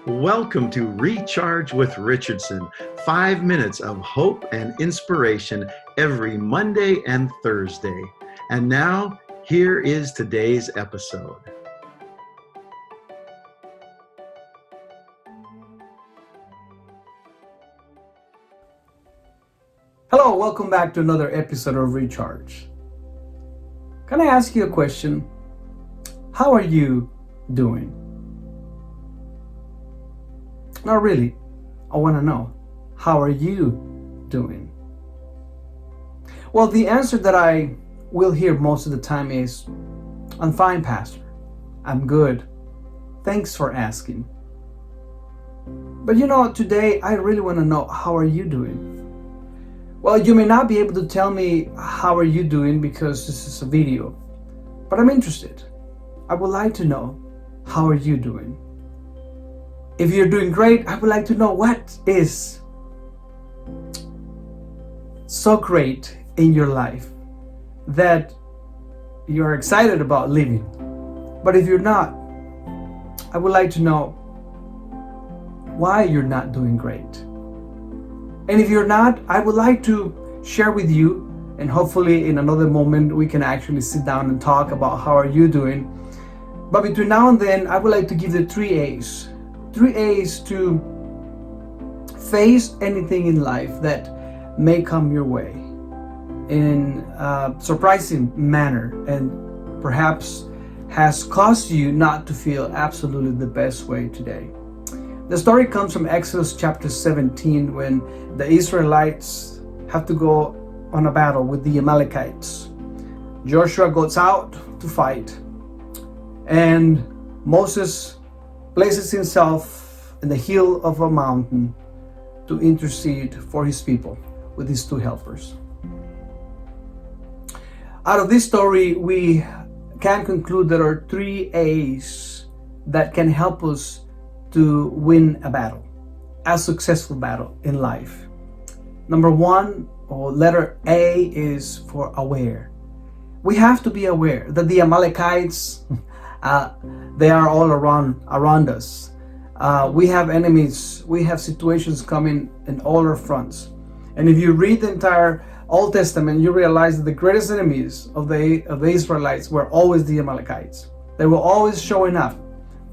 Welcome to Recharge with Richardson, 5 minutes of hope and inspiration every Monday and Thursday. And now, here is today's episode. Hello, welcome back to another episode of Recharge. Can I ask you a question? How are you doing? Not really. I want to know, how are you doing? Well, the answer that I will hear most of the time is, I'm fine, Pastor. I'm good. Thanks for asking. But today I really want to know, how are you doing? Well, you may not be able to tell me how are you doing because this is a video, but I'm interested. I would like to know, how are you doing? If you're doing great, I would like to know what is so great in your life that you're excited about living. But if you're not, I would like to know why you're not doing great. And if you're not, I would like to share with you, and hopefully in another moment we can actually sit down and talk about how are you doing. But between now and then, I would like to give the 3 A's. 3 A's to face anything in life that may come your way in a surprising manner and perhaps has caused you not to feel absolutely the best way today. The story comes from Exodus chapter 17 when the Israelites have to go on a battle with the Amalekites. Joshua goes out to fight, and Moses places himself in the hill of a mountain to intercede for his people with his 2 helpers. Out of this story, we can conclude there are 3 A's that can help us to win a battle, a successful battle in life. Number 1, or letter A, is for aware. We have to be aware that the Amalekites, they are all around us. We have enemies, we have situations coming in all our fronts. And if you read the entire Old Testament, you realize that the greatest enemies of the Israelites were always the Amalekites. They were always showing up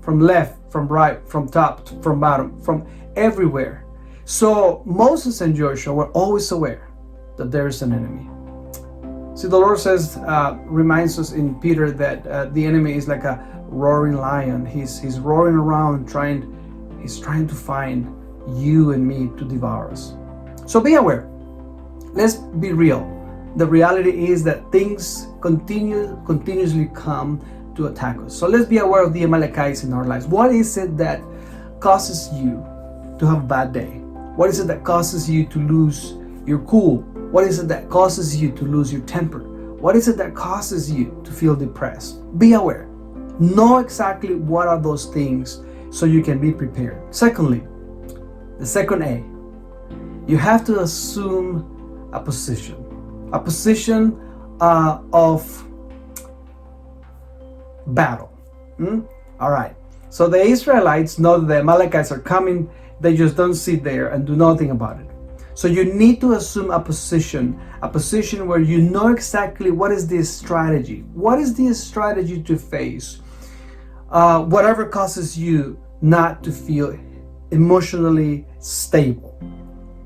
from left, from right, from top, from bottom, from everywhere. So Moses and Joshua were always aware that there is an enemy. See, the Lord says, reminds us in Peter that the enemy is like a roaring lion. He's roaring around, he's trying to find you and me to devour us. So be aware. Let's be real. The reality is that things continuously come to attack us. So let's be aware of the Amalekites in our lives. What is it that causes you to have a bad day? What is it that causes you to lose your cool? What is it that causes you to lose your temper? What is it that causes you to feel depressed? Be aware. Know exactly what are those things so you can be prepared. Secondly, the second A, you have to assume a position of battle. All right. So the Israelites know that the Amalekites are coming. They just don't sit there and do nothing about it. So you need to assume a position where you know exactly what is the strategy. What is the strategy to face whatever causes you not to feel emotionally stable.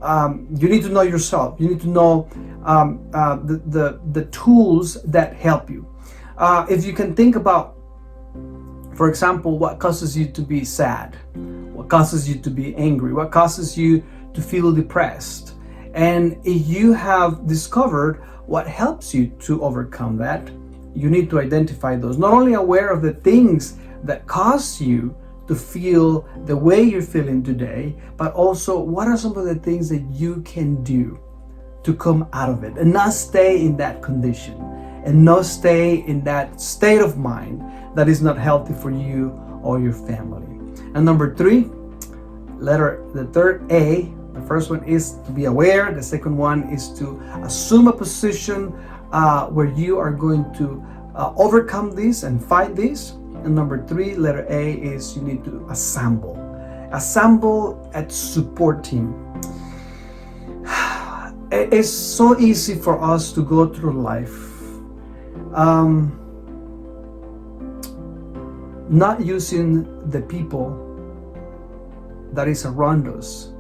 You need to know yourself. You need to know the tools that help you. If you can think about, for example, what causes you to be sad, what causes you to be angry, what causes you to feel depressed, and if you have discovered what helps you to overcome that, you need to identify those. Not only aware of the things that cause you to feel the way you're feeling today, but also what are some of the things that you can do to come out of it and not stay in that condition and not stay in that state of mind that is not healthy for you or your family. And number 3, the third A, the first one is to be aware. The second one is to assume a position where you are going to overcome this and fight this. And number 3, letter A, is you need to assemble. Assemble a support team. It's so easy for us to go through life not using the people that is around us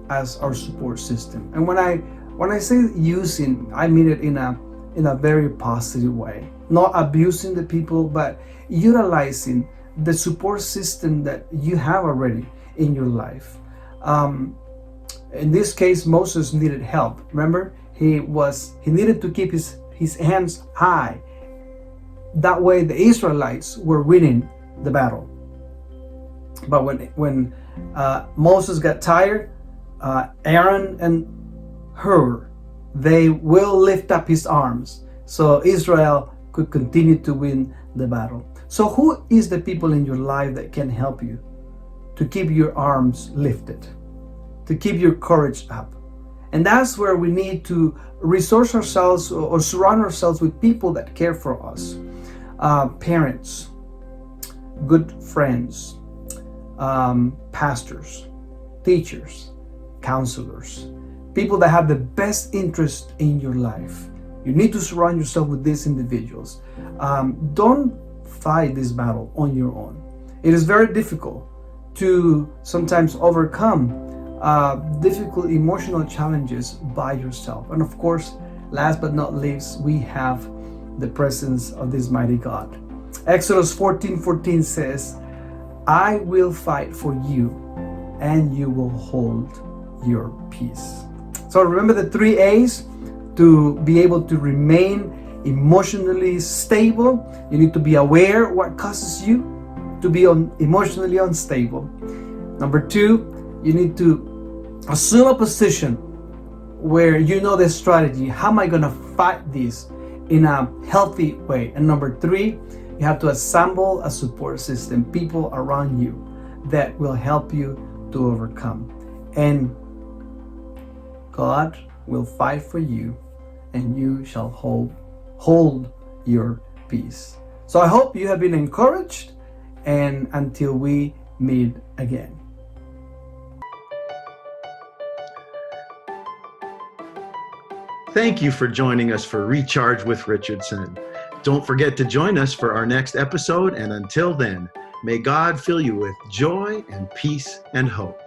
as our support system. And when I say using, I mean it in a very positive way. Not abusing the people, but utilizing the support system that you have already in your life. In this case, Moses needed help. Remember, he needed to keep his hands high. That way the Israelites were winning the battle. But when Moses got tired, Aaron and Hur, they will lift up his arms so Israel could continue to win the battle. So who is the people in your life that can help you to keep your arms lifted, to keep your courage up? And that's where we need to resource ourselves or surround ourselves with people that care for us. Parents, good friends, pastors, teachers, counselors, people that have the best interest in your life. You need to surround yourself with these individuals. Don't fight this battle on your own. It is very difficult to sometimes overcome difficult emotional challenges by yourself. And of course, last but not least, we have the presence of this mighty God. Exodus 14:14 says, I will fight for you and you will hold your peace. So remember the 3 A's to be able to remain emotionally stable. You need to be aware what causes you to be emotionally unstable. Number 2, you need to assume a position where you know the strategy. How am I going to fight this in a healthy way? And number 3, you have to assemble a support system, people around you that will help you to overcome. And God will fight for you and you shall hold your peace. So I hope you have been encouraged, and until we meet again. Thank you for joining us for Recharge with Richardson. Don't forget to join us for our next episode, and until then, may God fill you with joy and peace and hope.